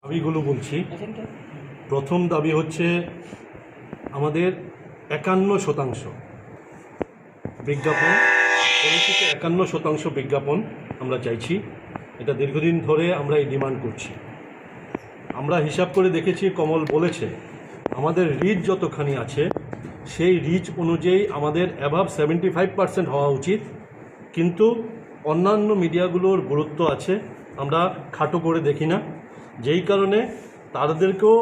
দাবিগুলো বলছি। প্রথম দাবি হচ্ছে আমাদের 51% বিজ্ঞাপন, পলিসিতে 51% বিজ্ঞাপন আমরা চাইছি। এটা দীর্ঘদিন ধরে আমরা এই ডিমান্ড করছি। আমরা হিসাব করে দেখেছি, কমল বলেছে আমাদের রিচ যতখানি আছে সেই রিচ অনুযায়ী আমাদের অ্যাভাব 75% হওয়া উচিত, কিন্তু অন্যান্য মিডিয়াগুলোর গুরুত্ব আছে, আমরা খাটো করে দেখি না, যেই কারণে তাদেরকেও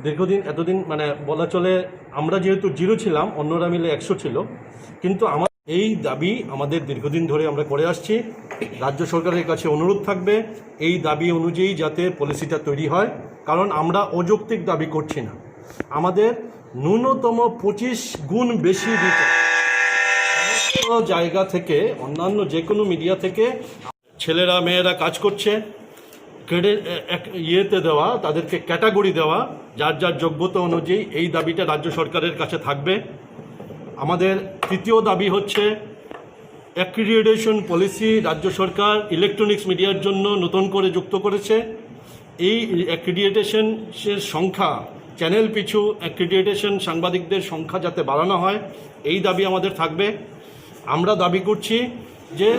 দীর্ঘদিন এতদিন মানে বলা চলে আমরা যেহেতু 0 ছিলাম, অন্যরা মিলে 100 ছিল, কিন্তু এই দাবি আমাদের দীর্ঘদিন ধরে আমরা করে আসছি। রাজ্য সরকারের কাছে অনুরোধ থাকবে এই দাবি অনুযায়ী যাতে পলিসিটা তৈরি হয়, কারণ আমরা অযৌক্তিক দাবি করছি না। আমাদের ন্যূনতম 25 গুণ বেশি রিচ জায়গা থেকে, অন্যান্য যে কোনো মিডিয়া থেকে ছেলেরা মেয়েরা কাজ করছে, ইয়েতে দেওয়া, তাদেরকে ক্যাটাগরি দেওয়া যার যার যোগ্যতা অনুযায়ী। এই দাবিটা রাজ্য সরকারের কাছে থাকবে। আমাদের তৃতীয় দাবি হচ্ছে অ্যাক্রিডিটেশন পলিসি রাজ্য সরকার ইলেকট্রনিক্স মিডিয়ার জন্য নতুন করে যুক্ত করেছে। এই অ্যাক্রিডিটেশনের সংখ্যা, চ্যানেল পিছু অ্যাক্রিডিটেশন সাংবাদিকদের সংখ্যা যাতে বাড়ানো হয়, এই দাবি আমাদের থাকবে। আমরা দাবি করছি যে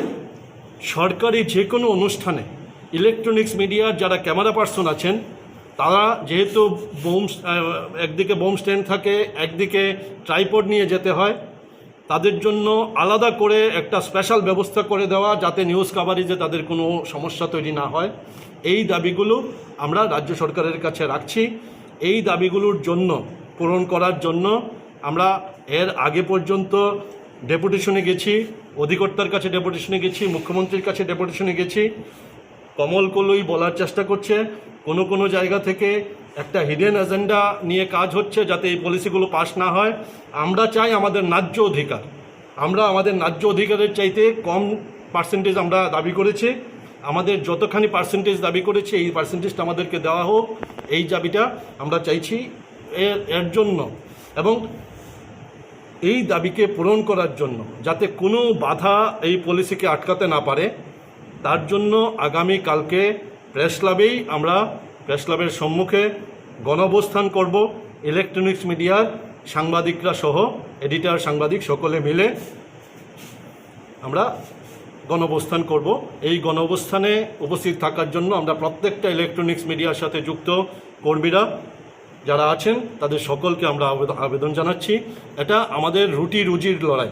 সরকারি যে কোনো অনুষ্ঠানে ইলেকট্রনিক্স মিডিয়ার যারা ক্যামেরা পার্সন আছেন, তারা যেহেতু একদিকে বোম স্ট্যান্ড থাকে, একদিকে ট্রাইপড নিয়ে যেতে হয়, তাদের জন্য আলাদা করে একটা স্পেশাল ব্যবস্থা করে দেওয়া, যাতে নিউজ কাভারেজে তাদের কোনো সমস্যা তৈরি না হয়। এই দাবিগুলো আমরা রাজ্য সরকারের কাছে রাখছি। এই দাবিগুলোর জন্য পূরণ করার জন্য আমরা এর আগে পর্যন্ত ডেপুটেশনে গেছি, অধিকর্তার কাছে ডেপুটেশনে গেছি, মুখ্যমন্ত্রীর কাছে ডেপুটেশনে গেছি। কমল কলই বলার চেষ্টা করছে কোনো কোনো জায়গা থেকে একটা হিডেন এজেন্ডা নিয়ে কাজ হচ্ছে যাতে এই পলিসিগুলো পাস না হয়। আমরা চাই আমাদের ন্যায্য অধিকার, আমরা আমাদের ন্যায্য অধিকারের চাইতে কম পার্সেন্টেজ আমরা দাবি করেছি। আমাদের যতখানি পার্সেন্টেজ দাবি করেছি এই পার্সেন্টেজটা আমাদেরকে দেওয়া হোক, এই দাবিটা আমরা চাইছি। এর জন্য এবং এই দাবিকে পূরণ করার জন্য যাতে কোনো বাধা এই পলিসিকে আটকাতে না পারে, তার জন্য আগামী কালকে প্রেস ক্লাবের সম্মুখে গণঅবস্থান করব। ইলেকট্রনিক্স মিডিয়ার সাংবাদিকরা সহ, এডিটর, সাংবাদিক সকলে মিলে আমরা গণঅবস্থান করব। এই গণঅবস্থানে উপস্থিত থাকার জন্য আমরা প্রত্যেকটা ইলেকট্রনিক্স মিডিয়ার সাথে যুক্ত কর্মীরা যারা আছেন তাদের সকলকে আমরা আবেদন জানাচ্ছি। এটা আমাদের রুটি রুজির লড়াই।